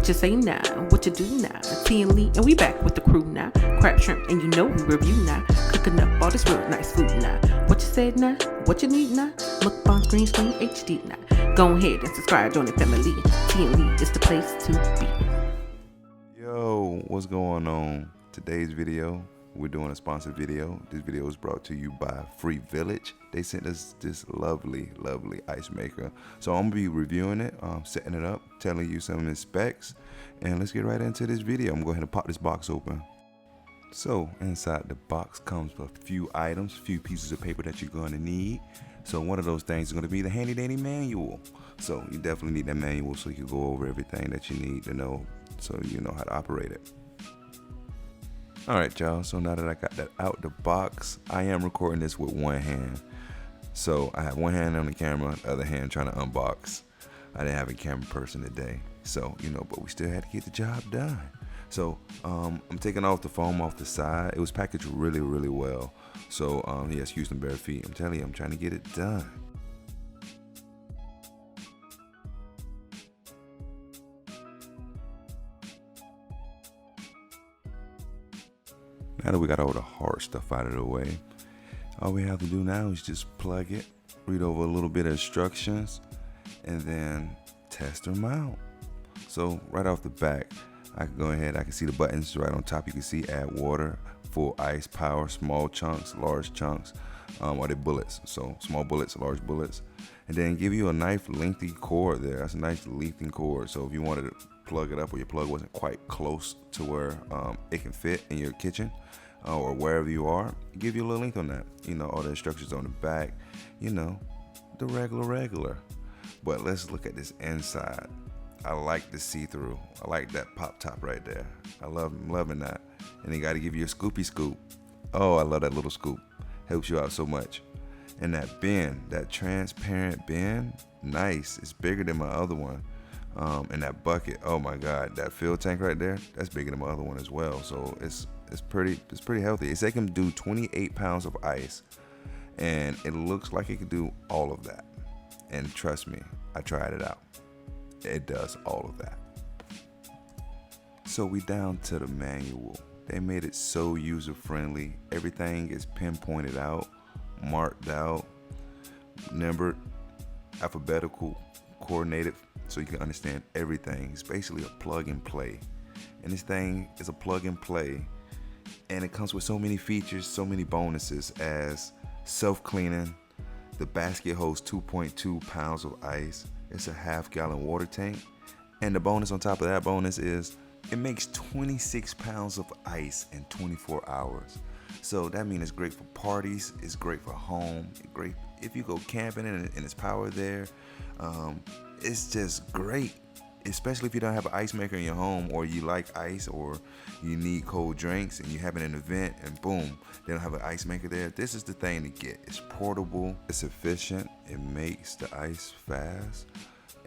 What you say now? What you do now? T&Lee, and we back with the crew now. Crab shrimp, and you know we review now. Cooking up all this real nice food now. What you said now? What you need now? Mukbang green screen HD now. Go ahead and subscribe, join the family. T&Lee is the place to be. Yo, what's going on? Today's video, we're doing a sponsored video. This video is brought to you by Free Village. They sent us this lovely ice maker. So I'm gonna be reviewing it, setting it up, telling you some of the specs, and let's get right into this video. I'm gonna go ahead and pop this box open. So inside the box comes a few items, few pieces of paper that you're gonna need. So one of those things is gonna be the handy dandy manual. So you definitely need that manual so you can go over everything that you need to know so you know how to operate it. Alright y'all, so now that I got that out the box, I am recording this with one hand. So I have one hand on the camera, the other hand trying to unbox. I didn't have a camera person today, so but we still had to get the job done. So I'm taking off the foam off the side. It was packaged really well. So yeah, excuse them bare feet. I'm telling you, I'm trying to get it done. Now that we got all the hard stuff out of the way, all we have to do now is just plug it, read over a little bit of instructions, and then test them out. So right off the back, I can go ahead, I can see the buttons right on top. You can see add water, full ice, power, small chunks, large chunks, or the bullets. So small bullets, large bullets. And then give you a nice lengthy cord there. That's a nice lengthy cord. So if you wanted to plug it up or your plug wasn't quite close to where it can fit in your kitchen or wherever you are, give you a little length on that. All the instructions on the back, the regular. But let's look at this inside. I like the see-through. I like that pop top right there. I'm loving that. And they got to give you a scoopy scoop. Oh, I love that little scoop. Helps you out so much. And that bin, that transparent bin, nice. It's bigger than my other one. And that bucket, oh my God, that fill tank right there, that's bigger than my other one as well. So it's pretty healthy. It said it can do 28 pounds of ice, and it looks like it can do all of that. And trust me, I tried it out. It does all of that. So we down to the manual. They made it so user-friendly. Everything is pinpointed out, marked out, numbered, alphabetical, coordinated, so you can understand everything. It's basically a plug and play. And this thing is a plug and play. And it comes with so many features, so many bonuses as self-cleaning. The basket holds 2.2 pounds of ice. It's a half-gallon water tank. And the bonus on top of that bonus is it makes 26 pounds of ice in 24 hours. So that means it's great for parties, it's great for home, great if you go camping and it's power there. It's just great, especially if you don't have an ice maker in your home, or you like ice, or you need cold drinks and you're having an event and boom, they don't have an ice maker there. This is the thing to get. It's portable, it's efficient, it makes the ice fast,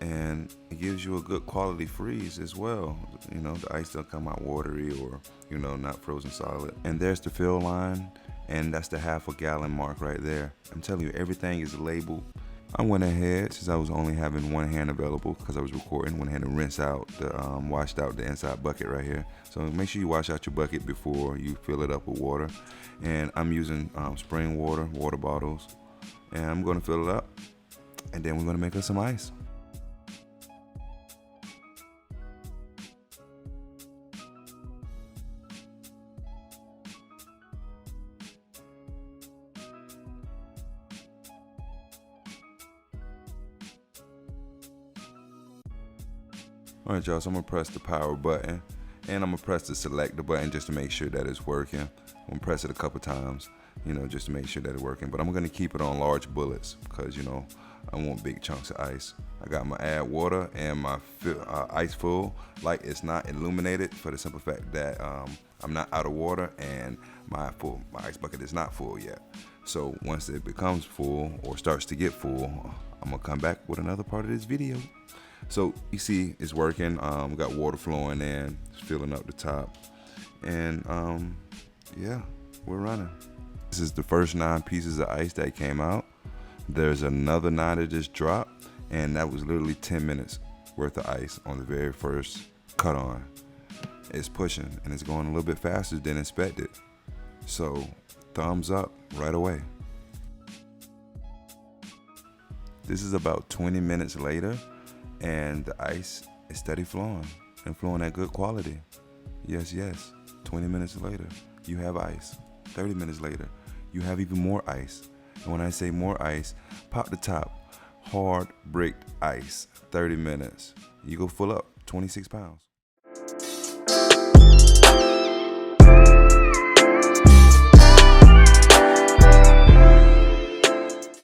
and it gives you a good quality freeze as well. The ice don't come out watery or not frozen solid. And there's the fill line, and that's the half a gallon mark right there. I'm telling you, everything is labeled. I went ahead, since I was only having one hand available because I was recording, went ahead and rinse out washed out the inside bucket right here. So make sure you wash out your bucket before you fill it up with water. And I'm using spring water bottles, and I'm gonna fill it up, and then we're gonna make us some ice. Alright y'all, so I'm gonna press the power button, and I'm gonna press the selector button just to make sure that it's working. I'm gonna press it a couple times, just to make sure that it's working. But I'm gonna keep it on large bullets because I want big chunks of ice. I got my add water and my ice full. Like, it's not illuminated for the simple fact that I'm not out of water, and my ice bucket is not full yet. So once it becomes full or starts to get full, I'm gonna come back with another part of this video. So you see it's working. We got water flowing in, it's filling up the top, and yeah, we're running. This is the first 9 pieces of ice that came out. There's another 9 that just dropped, and that was literally 10 minutes worth of ice on the very first cut on. It's pushing and it's going a little bit faster than expected. So thumbs up right away. This is about 20 minutes later and the ice is steady flowing and flowing at good quality. Yes, 20 minutes later, you have ice. 30 minutes later, you have even more ice. And when I say more ice, pop the top, hard bricked ice, 30 minutes. You go full up, 26 pounds.